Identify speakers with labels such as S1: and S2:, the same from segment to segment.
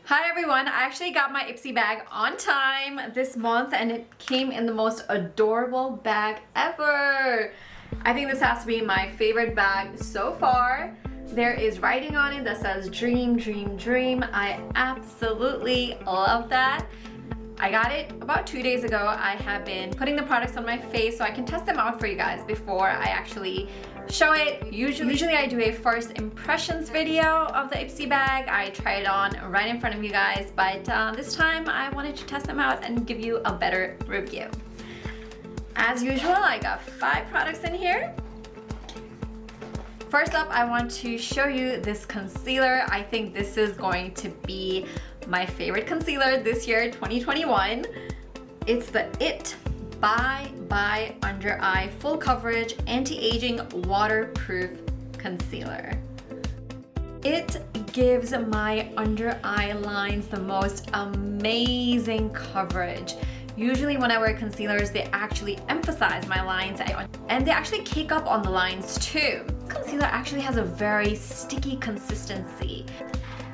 S1: Hi everyone, I actually got my Ipsy bag on time this month and it came in the most adorable bag ever. I think this has to be my favorite bag so far. There is writing on it that says dream, dream, dream. I absolutely love that. I got it about 2 days ago. I have been putting the products on my face so I can test them out for you guys before I actually show it. Usually I do a first impressions video of the Ipsy bag. I try it on right in front of you guys, but this time I wanted to test them out and give you a better review. As usual, I got 5 products in here. First up, I want to show you this concealer. I think this is going to be my favorite concealer this year, 2021. It's the It by Undereye Full Coverage Anti-Aging Waterproof Concealer. It gives my under eye lines the most amazing coverage. Usually when I wear concealers, they actually emphasize my lines and they actually cake up on the lines too. Concealer actually has a very sticky consistency.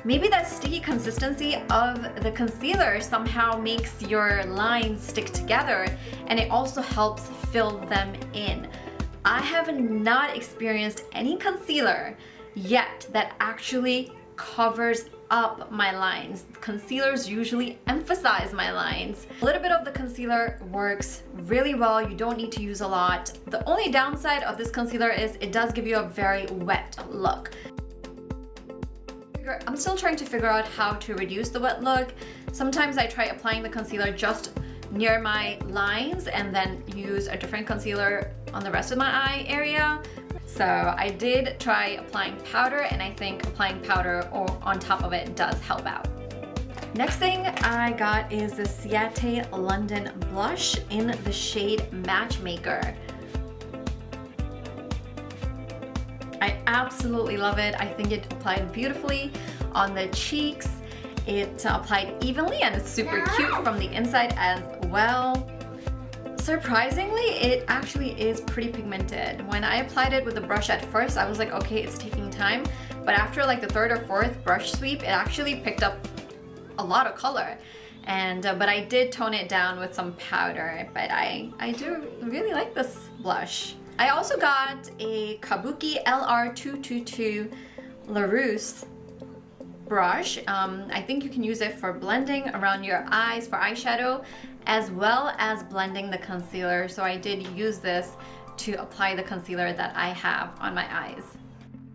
S1: Maybe that sticky consistency of the concealer somehow makes your lines stick together, and it also helps fill them in. I have not experienced any concealer yet that actually covers up my lines. Concealers usually emphasize my lines. A little bit of the concealer works really well. You don't need to use a lot. The only downside of this concealer is it does give you a very wet look. I'm still trying to figure out how to reduce the wet look. Sometimes I try applying the concealer just near my lines and then use a different concealer on the rest of my eye area. So I did try applying powder, and I think applying powder on top of it does help out. Next thing I got is the Ciate London blush in the shade Matchmaker. I absolutely love it. I think it applied beautifully on the cheeks. It applied evenly and it's super cute from the inside as well. Surprisingly, it actually is pretty pigmented. When I applied it with the brush at first, I was like, okay, it's taking time. But after like the 3rd or 4th brush sweep, it actually picked up a lot of color. But I did tone it down with some powder. But I do really like this blush. I also got a Kabuki LR222 Laruce brush. I think you can use it for blending around your eyes for eyeshadow, as well as blending the concealer. So I did use this to apply the concealer that I have on my eyes.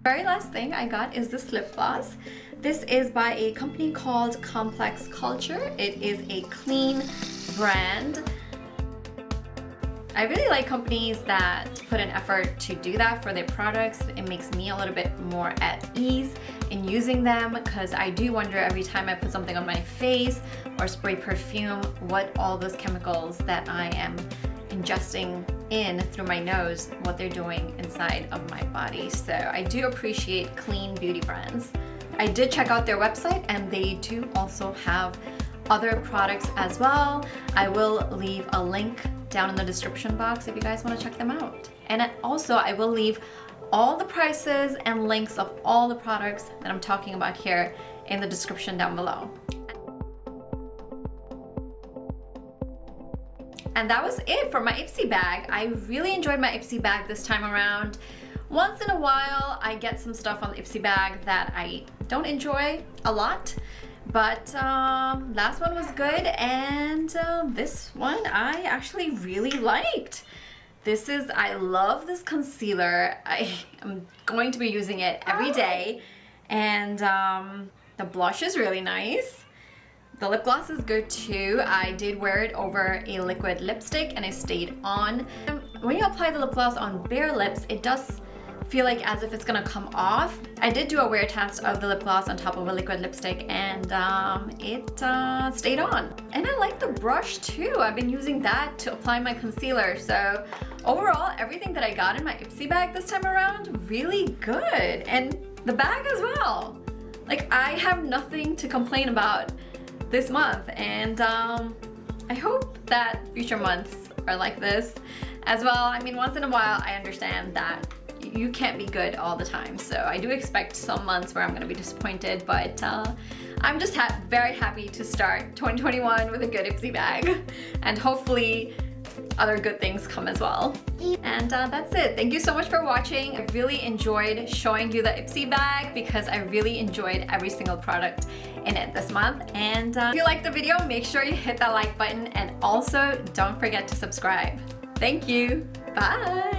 S1: Very last thing I got is this lip gloss. This is by a company called Complex Culture. It is a clean brand. I really like companies that put an effort to do that for their products. It makes me a little bit more at ease in using them, because I do wonder every time I put something on my face or spray perfume what all those chemicals that I am ingesting in through my nose, what they're doing inside of my body. So I do appreciate clean beauty brands. I did check out their website and they do also have other products as well. I will leave a link down in the description box if you guys want to check them out. And also I will leave all the prices and links of all the products that I'm talking about here in the description down below. And that was it for my Ipsy bag. I really enjoyed my Ipsy bag this time around. Once in a while I get some stuff on the Ipsy bag that I don't enjoy a lot. But last one was good, and this one I actually really liked. I love this concealer. I am going to be using it every day, and the blush is really nice. The lip gloss is good too. I did wear it over a liquid lipstick and it stayed on. When you apply the lip gloss on bare lips, it does feel like as if it's gonna come off. I did do a wear test of the lip gloss on top of a liquid lipstick, and it stayed on. And I like the brush too. I've been using that to apply my concealer. So overall, everything that I got in my Ipsy bag this time around, really good. And the bag as well. Like, I have nothing to complain about this month, and I hope that future months are like this as well. I mean, once in a while, I understand that you can't be good all the time. So I do expect some months where I'm gonna be disappointed, but I'm just very happy to start 2021 with a good Ipsy bag, and hopefully other good things come as well. And that's it. Thank you so much for watching. I really enjoyed showing you the Ipsy bag because I really enjoyed every single product in it this month. And if you liked the video, make sure you hit that like button, and also don't forget to subscribe. Thank you. Bye.